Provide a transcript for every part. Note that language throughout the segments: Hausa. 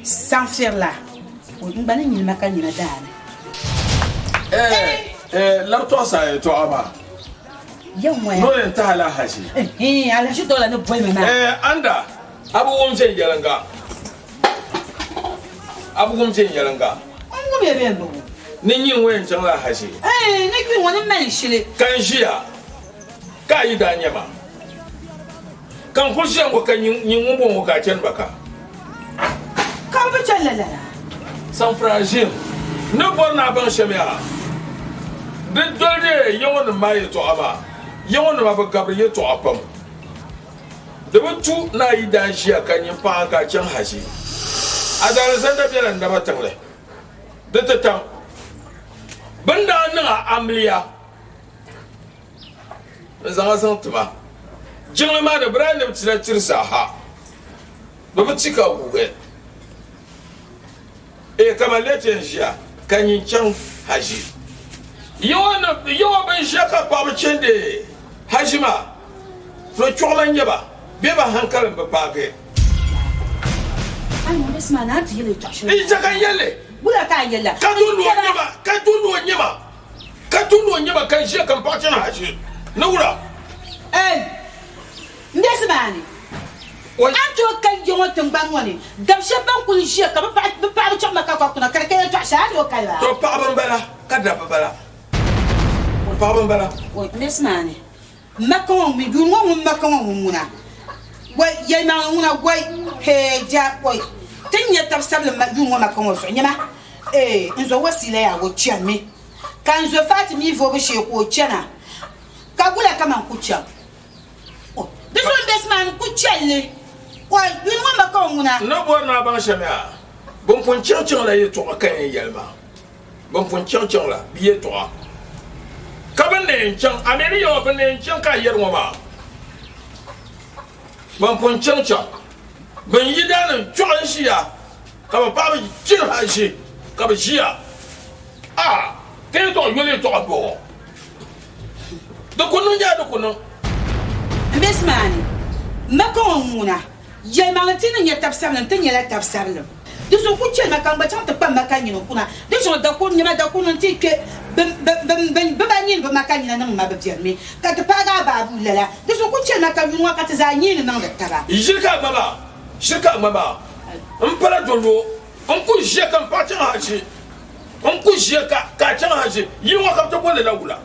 sans faire là. On va n'y aller macan ni dane. L'artois ça est toi ama. Yo moi. Non enta la haji. Ala je dola no boy mama. Anda. Abu womje yalanga. Abu womje yalanga. On be be no. Ni yin wen jan la haji. Ne ki woni man shile. Kan jiya. Ka yi da nyama. Kan ko jiya ko kan yin wumbo ko ka ken baka. Kan ba chalala. San fragile. Ne borna ban shemia. De dole yawon mai to aba. Yawon ma ba gabriye to apam. Da mutu na yi da shi akan yin fa ka can haji. A da san da biyan da batan le. Da tatan. Banda nan a amliya. Zanga san tuma. Jin ma da brand da tsira tirsa ha. Da mu cika gugu. Kamar lete jiya kan yin can haji. Yawa ban shaka babacin da hajima to cholan yaba be ba hankalin ba fage Ai mo besma na ti yele tasho. Kan yelle Bula ka yella. ka tunu nyaba kan shi kan bacin haji na wura Ndesma ni. Anto kan jongo tembang woni. Dam sheban kun shi ka ba chama ka kuna ka ka ta sha do kai ba. To pa ban bala kada ba bala. Pa ban bala. Oi ndesma ni. Makon mi du mo makon muna. Wai yana muna wai he ja wai. Tanya tafsal ma du mo makon so nyama. Nzo wasile ya wo chiame. Kan zo Fatimi vo be she ko chana. Ka gula kama ku cha. Oh, this one ndesma ku chelle. Wai du mo makon muna. No borna ban shamia. Bon pon chion la yeto kan yelma. Bon pon chion la biye to. Kaban ne chan ameri yo ban ne chan ka yer ngoma. Bon pon chion ban yidan chon shiya. Ka ba jin ha shi. Ka ba shiya. Ke to yole to abo. Do kunu nya do kunu. Ndesma ni. Makon muna. Je mantina nya tafsal nan tanya la tafsal. De son coup de macan battant pas macan no kuna. De son da kun nyama da kun nti ke ben banin ba macan na nan ma ba biarme. Ka ta paga ba bu lala. De son coup de macan no ka ta za nyi nan da taba. Shirka mama. Mpala dolo. On ku jeka mpacha haji. On ku jeka ka cha haji. Yi wa ka to bole la wula.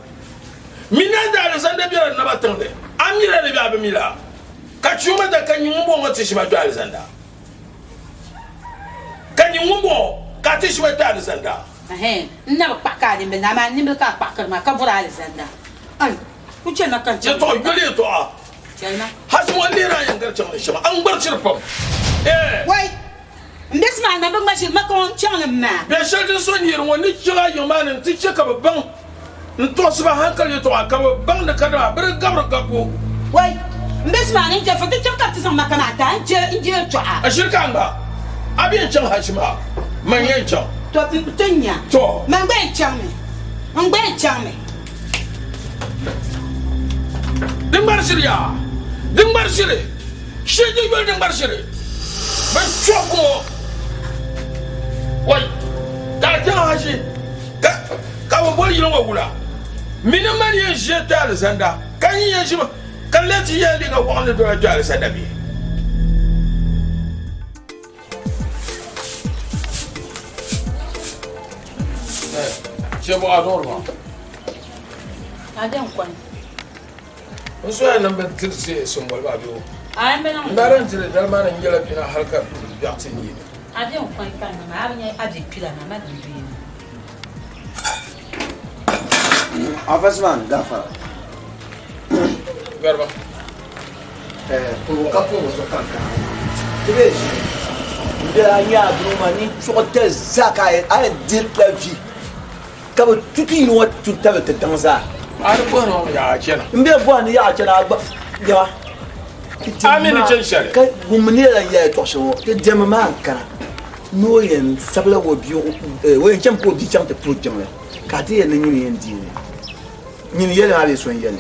Mina da Alexander biara na batande. Amira le ba mila. Ka chuma da kan yi mo ngoti shi ba do Alexander. Kan yi ngumbo ka ti shi ba do Alexander. Na ba paka ni na ma ni ba ka paka ma ka bura Alexander. Ai, ku ce na kan ce. Je to yole to a. Jalma. Hasu wani rayan garcin shi ba an bar shirfam. Wai. Ndesma na ba mashi makon chan ma. Be shadin son yir wani kira yumanin ti ce ka babban. Nto su ba hankali to aka babban da kada bar gabar gabo. Wai. Ndesma ni je fa ti ka ti san makamata je to a. A shirka ba. Abin can hashima. Manyan can. To tanya. To. Man gbe chan me. Man gbe chan me. Dimbar shirya. Dimbar shiri. Shi dimbar dimbar shiri. Ban choko. Wai. Da can hashi. Ka wa bol yino wula. Mina man yin jeta Alexander. Kan yin shi ma. Kan leti yin dinga wanda do Alexander bi. C'est bon, adore-moi. Adem kwan. On soit nan ben tirse son walba biyo. Ai men on. Baran tire dal manan yala bina harkar yaqtin yi. Adem kwan kan ma abnya adi pila na ma bi. Afasman gafa. Garba. Pour kapo so kanka. Tibej. Da ya duma ni chote zaka ay dit la vie. Kabo tuti no tuta te danza. Ar bono ya chena. Mbe bwani ya chena agba. Ya. Amini chen shari. Ka gumni la ya to so. Te dem man kana. No yen sabla wo bio we chem ko di cham te pro jam. Ka te yen ni yen di. Ni yen ale so yen.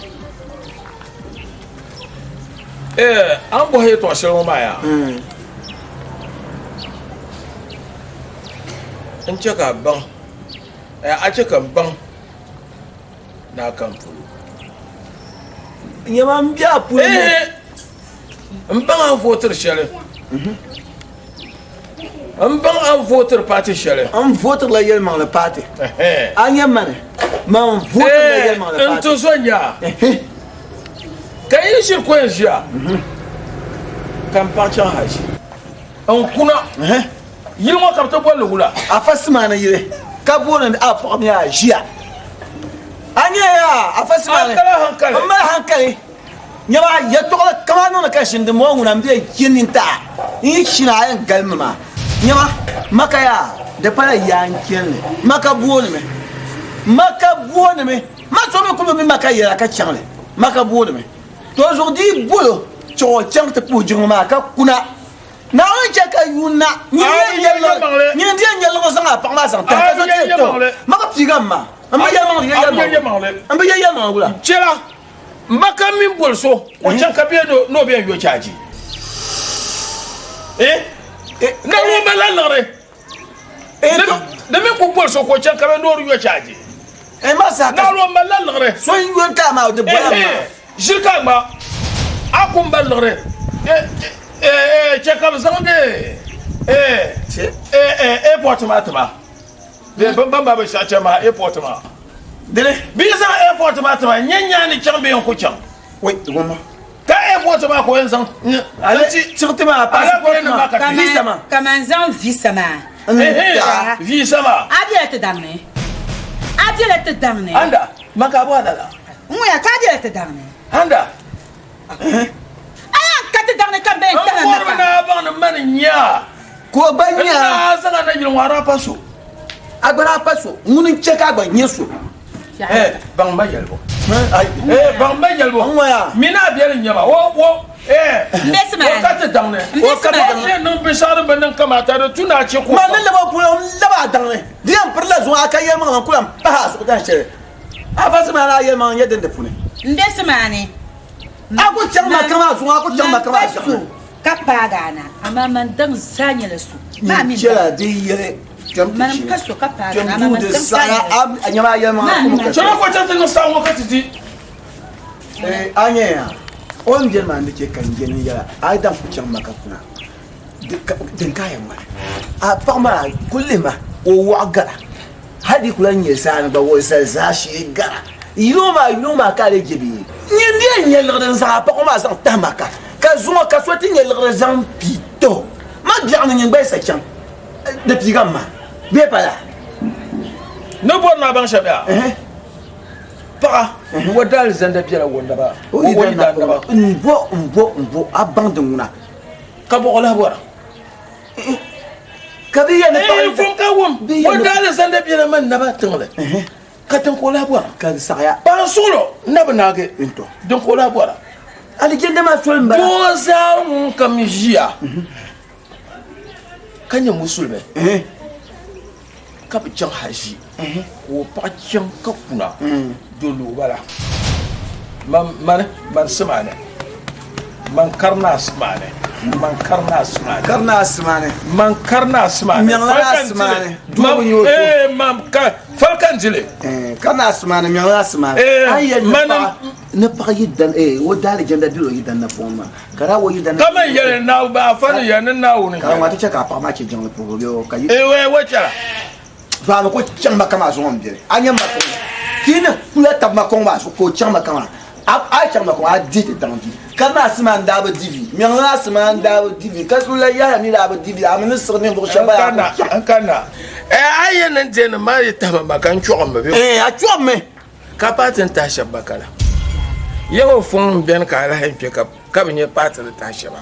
An bo he to shiro ma ya. in ce ka ban a ce kan ban na kan fulu nyama mbia pulu in ban an votar shari in ban an votar party shari an voter la yel man le party anya mane man voter la yel man le in party to sonya kan yi shirko yanzu ya kan party haji an kuna yilmo kam to bol hula afasima na yire ka bona a pom ya jia anya ya afasima hankali amma hankali nyama ya to kama no ka shin de mo nguna mbi kininta in shina yan galma nyama maka ya da fara yankin ne maka buone me ma so me ko me maka ya ka chanle maka buone me to aujourd'hui bolo cho chang te pu juma ka kuna na on chaka yuna ni ndi nyalo ko sanga pa ma sang ta ka so te to maka pigama amba ya ma wala chela mbaka min bolso o chanka be no be yo chaji na wo malalare de me ko bolso ko chanka be no yo chaji ma sa na wo malalare so yin ka ma de bola ma jirka ma akum balare cheka zange airport ma tama de ban ba sha chama airport ma dele bi sa airport ma tama nyanya ni chambe yon ko cham oui goma ka airport ma ko yanzan alati tirtima passport ma visa ma kamanzan visa ma visa ma adile te damne anda maka bo adala muya ka adile te damne anda kati damne kan be tana na na ba na man nya ko banya na sanga na jilon wara paso agbara paso munin cheka gba nyeso bang ma yelbo ay bang ma yelbo ngoya mina biel nyama wo mbesma wakati damne wakati no bisara banan kamata da tuna ce ko man le ba pulo le ba damne diam per la zo aka yema ngam kulam pa so ta chere afasi ma na yema yeden de pune mbesma ne ako chama kama zo ako chama kama zo kapagana ama man dan zanya la su ma mi chela de yele man kaso kapagana ama man de dan sara ab anyama yema ko so ko tante no sa wakati ti anya on je man de kan jeni ya aidan ku chama kapuna den kaya ma a parma kullima o wagara hadi kula nyesana ba wo sa shi gara yoma ka le jebi nyende nyelre za pa ko ma san tamaka ka zuma ka swati nyelre zan pito ma biarne nyengba sa chan de pigama be pala no bon na ban shabia para wadal zanda biara wonda ba o ida na ba mbo abandona ka bo la bora kabiya ne pa fon ka wom wadal zanda biara man na ba tangle katan ko la bora kan saya ba solo na ba nage into don ko la bora ali jende ma sol mbara doza kam jia kanya musulme ka bi jan haji wo pa jan ka kuna dolu bala man samane man karna asmane man karna asmane mam ka falkan jile karna asmane miangla asmane man ne pa yidan wo dali jenda dilo yidan na foma kara wo yidan kama yele na ba fa ya na woni kara ma ta ka pa ma ce jang po yo ka yi we wacha ba ko chamba kama zo mbere anya ma ko kina kula tabma ko ba ko chamba kama a chamba ko a dite dangi kana asman da ba divi miangla asman da ba divi kasula ya ni da ba divi amina sirne bo chamba ya kana ayen nan je na mari tama makan chom be a chom me ka patin ta shabba kala yawo fon ben ka la hen pe ka binye patin ta shabba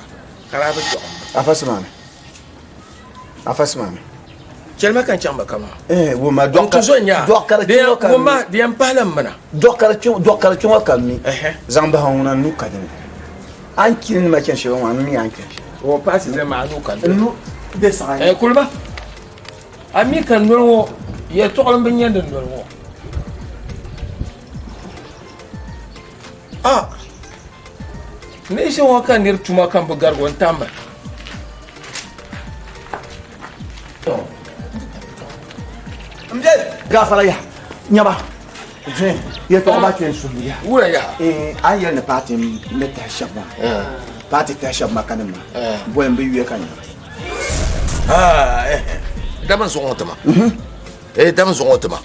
kala ba chom afasmane chelma kan chamba kama wo ma donc toujours nya de wo ma de ampalam mana dokar chuma kammi zamba hawna nu kadin an kin ma ken shewa wan mi an ken wo patin de ma nu kadin nu de sa kulba ami kan no ye tokol ben yende no ne shi wa kan nir tuma kan bugar gon tamba mbe gafara ya nyaba ye to ba ken suliya wura ya an yel ne party me ta shabba party ta shabba kanama boy mbe wiye kanya daman so ngotama daman so ngotama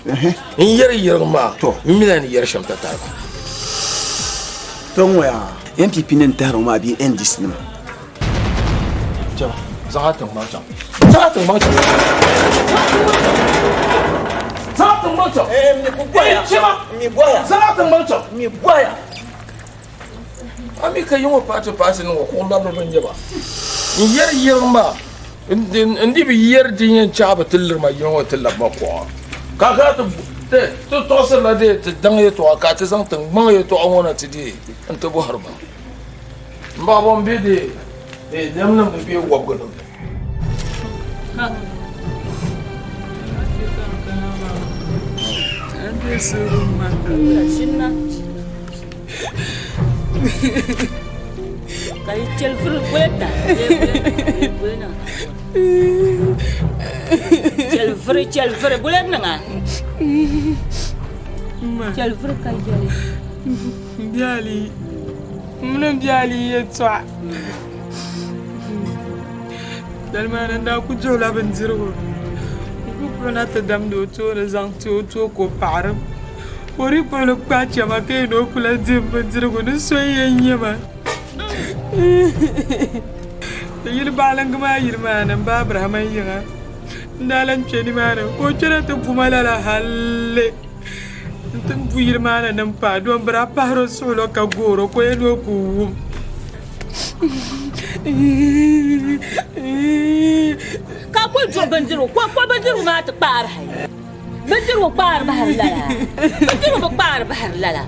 in yar ma milan yar shamta ta ba to moya MPP nen taro ma bi endis ne ja zatun ma ja zatun ma mi boya zatun ma ja mi boya ami ka yimo party no ko ndabro ban jaba in yar ma ndi bi yer din chaba tillir ma yo tillar ma ko ka to tosar la de te dang ye to ka te sang tang ma ye to awona ti di anta bo harba mba bon be de dem nam be wogno ande suruma shinna kay cel fur bueta buena cel fur bulet nga cel fur kay jali biali yetwa dalmana nda ku jola banziro ku prona ta dam do to rezang to ko param ori polo pacha ma ke no kula jim banziro no soyenya ma yir balang ma yir mana ba abraham yira ndalan cheni mana ko chere to fumala la halle tan bu yir mana nan pa do bra paro solo ka goro ko eno ku ka ko jo bandiru ko bandiru ma ta par hay bandiru par bahar lala bandiru par bahar lala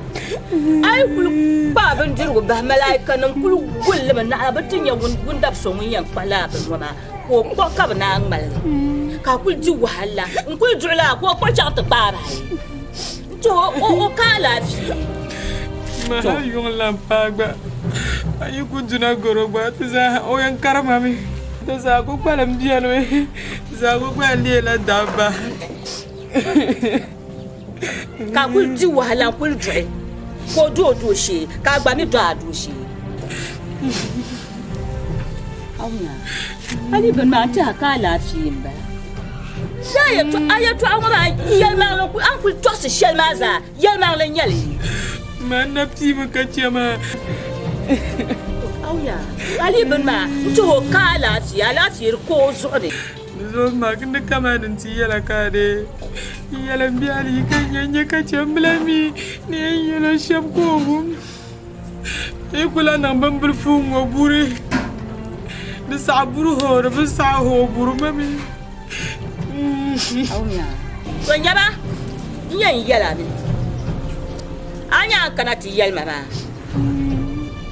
ay kulu ba bandiru ba malaika nan kulu gulle man na abatin ya gundab so mun yan pala ban wama ko ka bana ngal ka kul ji wahala in kul jula ko cha ta par hay to o kala fi ma yung lampagba ayi kunjuna gorogba tza o yan karamami tza ko palam diano tza ko kwali la daba ka kul ji wahala kul dre ko do she ka gba mi do she awna ali ban ma ta ka lafiyin ba sai to ayatu an ba yel ma ko an kul to se shel ma za yel ma la nyali ma napti ma kachama awya ali ban ma to ka lafiyar ko zuri zo ma kin kama din ti yala ka de yala biali kan yanya kacham blami ne yala sham ko bum e kula nan ban burfu ngo buri da saburu ho da sa ho buru mami awya to nyaba yan yala ni anya kana ti yel mama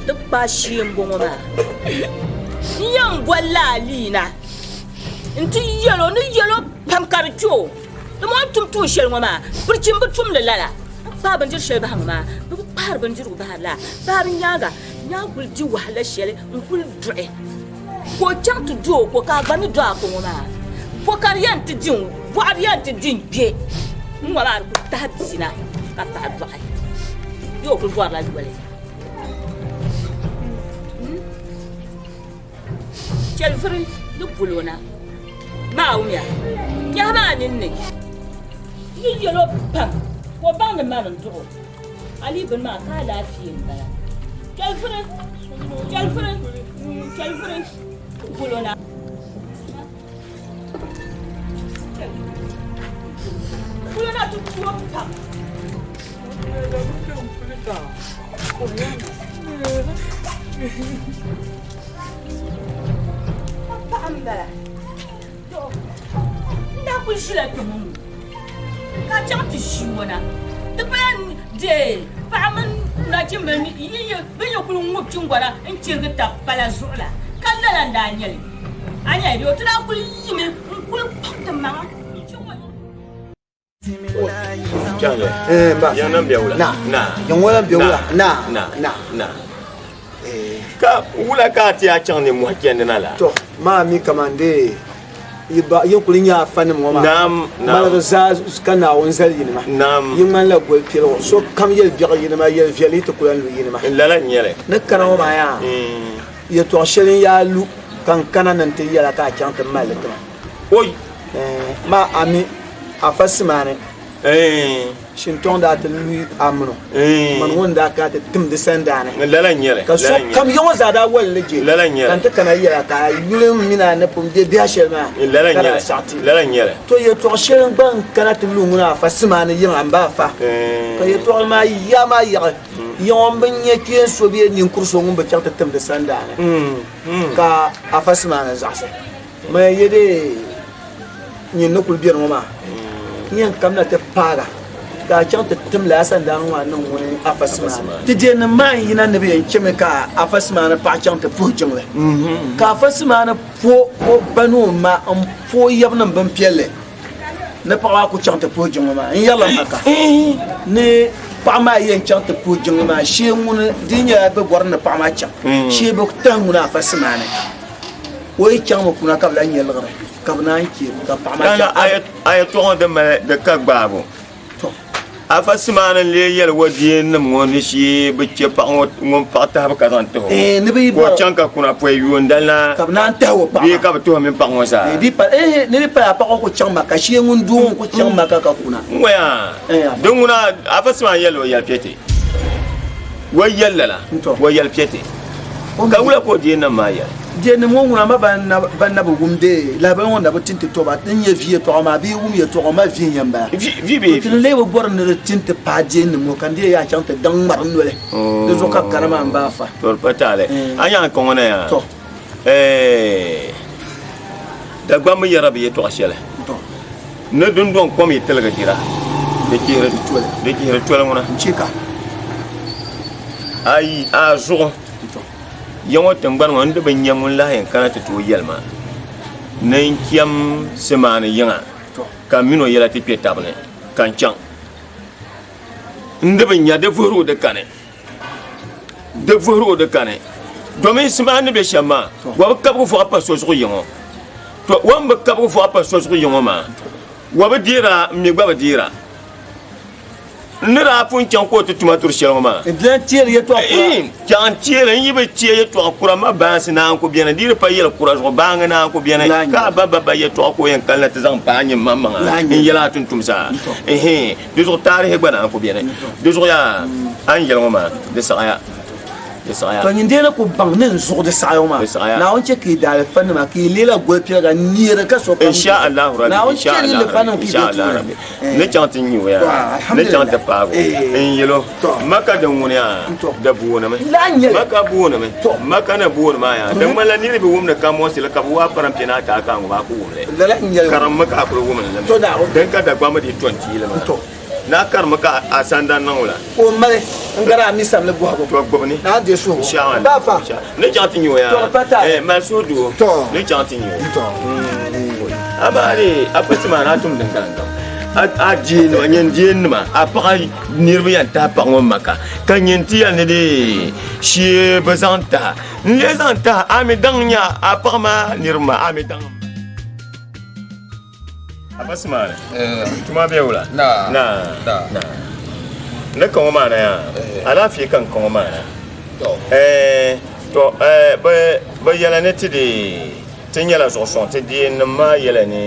duk ba shi mbongo ma yan gwalla lina inti yelo ni yelo pam karcho da mo tum shel ma burcin butum da lala ba ban jir shel ba ma bu par ban jir ba la ba bin yaga nya gulji wahala shel ngul dre ko cham tu do ko ka ba mi do ko ma ko kariyan ti din wariyan ti din ge ngwala ko ta bisina ka ta do ay yo ko voir la duale chel fri du bulona ma umya ya ba ninne yi yelo pam ko bang na man to ali ben ma ka lafiyin ba chel fri bulona bulona tu pam Pambala. Nda ku shila tumu. Ka chang ti shiwana. De ban de pa man na chimbe ni yi ben yo ku ngop chungwara en chirga ta pala zula. Kala la ndanyel. Anya ri o tra ku yime ku pakta ma. ba yang nan biya wula na yang wala biya wula na ka wula ka ti a chang ni mo kende na la to ma mi kamande yiba yokuli nya fanim ngoma Naam, naam. malga za kana on zal yinma Naam. yimman la gol pilo so kam yel biya yinma yel veli to kulan yinma lala nyele ne kana ma ya ye to shelin ya lu kan kana nan te yala ka kyan kan malaka oy ma ami afasmane shin ton da ta lui amno man wanda ka ta tim de sandane lala nyele ka so kam yo za da wal leje lala nyele kan ta kana yala ka yulim mina na pum de biya shelma lala nyele lala nyele to ye to shelin ban kana ta lu nguna afasmane yin amba fa ka ye to ma ya ma ya yon ban ye ke so bi nin kurso ngum ba ta tim de sandane ka afasmane zase ma yede ni nokul biya ngoma yin kamna ta paga ka can ta tim la san dan wa nan wani afasma ti je na man yina ne bi keme ka afasma na pa can ta fu jingle ka afasma na fo o banu ma am fo yab nan ban piele na pa ku can ta fu jingle ma in yalla haka ne pa ma yin can ta fu jingle ma she mun dinya be bor na pa ma can she be tan mun afasma ne wai can mu kuna ka la nyel gare ka bana ki ka pa ma ana ayat to on de ka gbabo afasmana le yel wadi nam ngoni shi be che pa ngom pa ta ba ka tan to ne bi ko chanka kuna po yundala ka bana ta wo pa bi ka to min pa ngosa di pa ne pa pa ko chamba ka shi ngun du ko chamba ka kuna ngoya dunguna afasmana yel yel piete wa yella wa yel piete ka wula ko di nam ma yel je ne mo nguna ma ban na bu gumde la ban wonda bu tinte to ba tin ye vie to ma bi wum ye to ma vie yamba vi be tin le wo bor ne tinte pa je ne mo kan de ya chante dang mar nole de zo ka karama ba fa to patale anya ko ngona ya to da gbam yara be to ashele to ne dun don kom yetelga dira de kire tole ngona chika ai a zo yawo tangban wanda ban yamun lahin kana ta to yelma nan kiyam semana yanga ka mino yela ti petabne kan chan ndaban ya da furu da kane domin semana be shama wa ka bu fa pa so so yango to wa ba ka bu fa pa so so yango ma wa ba dira mi gba ba dira nira pun chan ko to tumatur shelma den tier ye to chan tier yi be tier ye to akura ma ba sina ko bien dire pa yela kura zo banga na ko bien ka ba ye to ko yen kala tazan pa nyi mamma in yela tun tumsa de zo tare he bana ko bien de zo ya an yela ma de saya to nyi ndena ko bang nen zo de sayo ma na on che ki dal fan ma ki lela gol pia ga niere ka so insha Allah rabbi insha Allah rabbi ne chantin yi ya ne chanta pa go in yelo maka da wuniya da buwona mai maka buwona mai maka na buwona ma ya dan mala ni be wumna ka mo sila ka wa param pina ta ka ba ku wumle karam maka ko wumna to da dan ka da gwama di 20 ma na kar maka asanda nan wala o male ngara mi sam le buhago to gbobni na de so da fa ne chantin yi ya ma so do ne chantin yi abare apasima na tum dan a jin wa nyen jin ma a pa nirbi yan ta pa ngom maka kan yen ti yan de shi bazanta le zanta ami danya a pa ma nirma ami dang apasima tuma be wala na ne ko ma na ya ala fi kan ko ma na to ba yala ne ti de tin yala so so ti de ma yala ne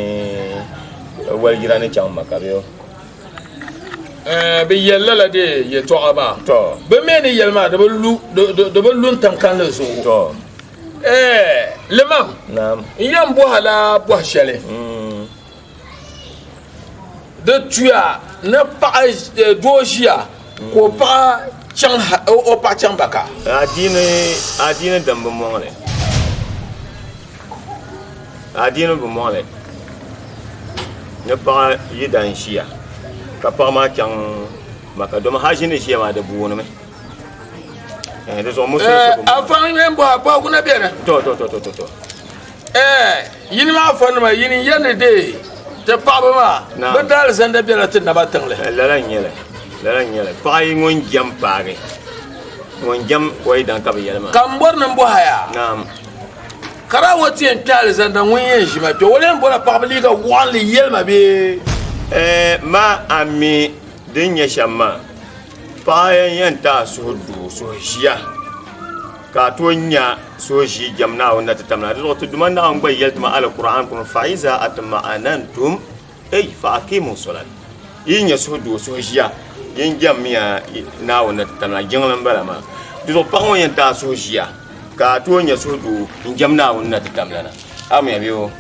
wal girane cham makabyo be yella la de ye to aba to be me ni yelma de be lu tan kan le so to le mam nam yam bo hala bo shele de tuya ne pa dojia ko pa chang o pa chang baka adine dambe mongale adine bu mongale ne pa yidan shia ka pa ma chang maka do ma hajine shia ma da buwono me de so muso afan men bo ba kuna bere to yin ma afan ma yin yene de te pa ba ma be dal zanda bere te na batang le la nyele pa yi ngon jam paare ngon jam way dan ka be yelma kam bor nan bo haya nam kara wati en piale zanda wen jima to wala mbola pabli ga wali yelma be ma ami dinya shamma pa yanta sudu so hiya ka to nya so shi jamna wanda ta tamna da to duman da an bai yalma alquran kun faiza atma anantum ay fa aqimu salat yinya sudu so hiya yin jamia na wanda ta tamna jinglan balama do pa yanta so hiya ka to nya sudu jamna wanda ta tamna am ya biyo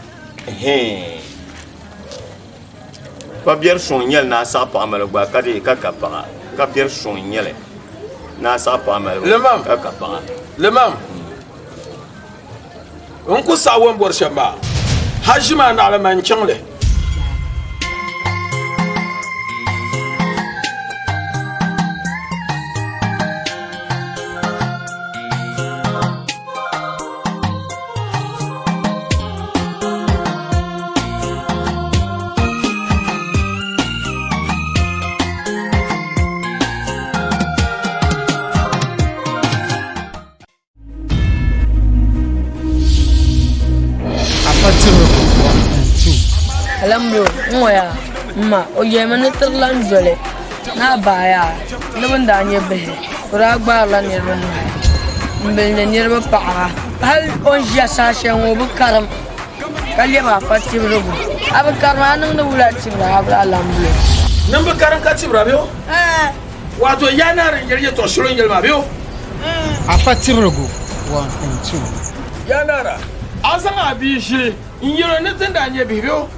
pa bier son nyel na sa pa amal gba ka de ka pa ka bier son nyel na sa pa amal ka pa le mam on ko sa won bor shamba hajima na ala man changle Alambro, moya, ma, o yemene terlan jole. Na baya, naman danya be. Uragba la nirban. Mbelne nirba pa. Hal on jia sa shen wo bu karam. Kalya ma fati rubu. Aba karma nan da wula tibra abra alambro. nan ba karan ka tibra biyo wato yana ran yarje to shirin yelma biyo afati rubu 1 and 2 yana ra asan abi shi in yiro ne tanda anye biyo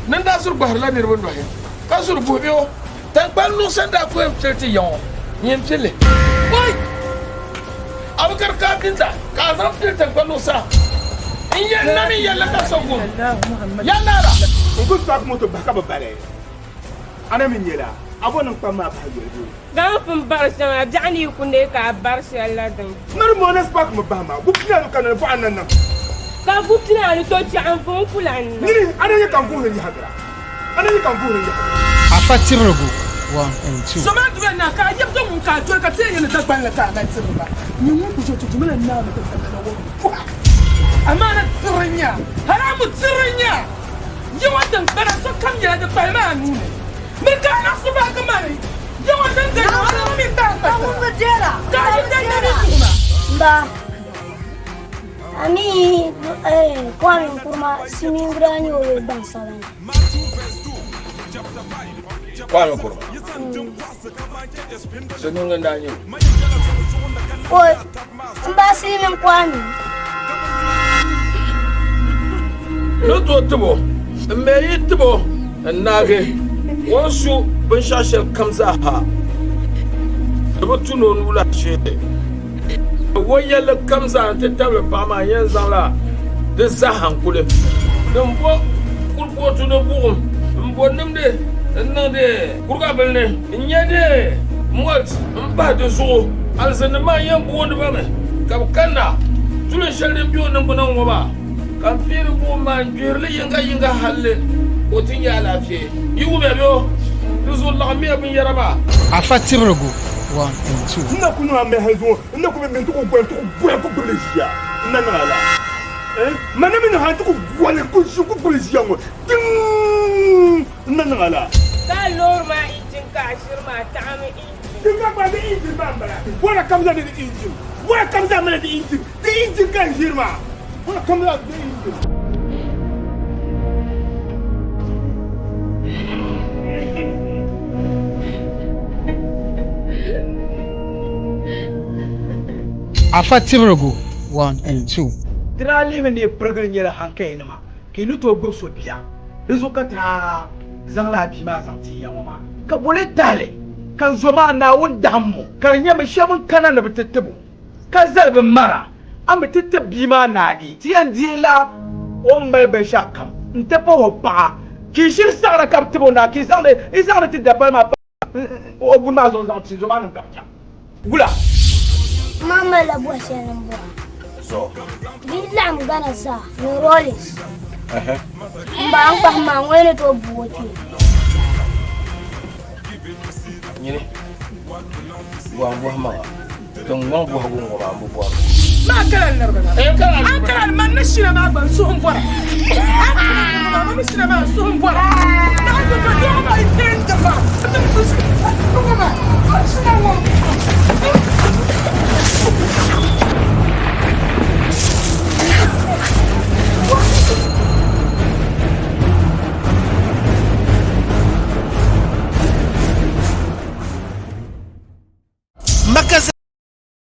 nan da sur bahar la nirbun do he ka sur bu biyo tan ballu sanda ko tete yon yin tele boy abukar ka binta ka zan tan ballu sa in yana mi yalla ka songo yana ra ko tak moto baka babale ana min yela abonan pamma ba yodo dan fun barsa jani kunde ka barsa Allah dan nar mo nas pak mo bama bukna kan fa annan ka bukna ni to ci an fun fulani ni ana ya kan fuhin hadra ana ya kan fuhin afati rubu 1 and 2 Sama duwe na ka yeb to mun ka to ka te yin da ban la ta na tsiba ni mun ku to jumla na da ta wo amana tsirinya haramu tsirinya yawan dan bara so kam ya da bai ma nune min ka na su ba kamare yawan dan da na min ta ta mun da jera ka yi dan da kuma ba ani kwani kurma simin grani o ban salan kwano kurma sunun ganda ne o ba simin kwani no to tubo me yi tubo nage wasu bin shashar kamza ha da tuno nula she wayal kamza ta tabe ba ma yan zala da za hankule dan bo kurbo tuno buum mbo nimde nande kurga belne nyade mot mba de zo alzana ma yan bo wonde ba me kabkanna tulo shalde biyo nan ko nan ba kan firi bo man birle yinga halle o tinya lafiye yiwu be biyo duzu lagmi abin yaraba afati rubu 1 and 2 na kunu ame hazo na ku be to ko polisia na na la mana min ha to ko wala ko su ko polisia ngo ding na na la ka lor ma injin ka shirma ta ami ding ka ba injin bambara wala kamza de injin wala kamza mana de injin ka shirma wala kamza de injin afati rubu 1 and 2 Trale ne program yela hankai ne ma ke ni to go so biya izo ka ta zan la bi ma san ti yawa ma ka bole tale kan zo ma na wunda mu kan nya me shemun kana na bitattabo ka zarbe mara an bitattabi ma na di ti an dila on mai be shakam nte po ho pa ki shir sara kap tibo na ki sare isare ti da ma o bu ma zo ti zo ma na kapta gula mama la bo shenan bo so bilam gana sa no rollins ba an pa ma ngene to buoti nyine wa ma Don wan bo hagu ngo ba bo. ما كلا النربنا أكلا ما نشينا ما بنسوهم برا ما نشينا ما بنسوهم برا نحن بديهم ما يتين كفا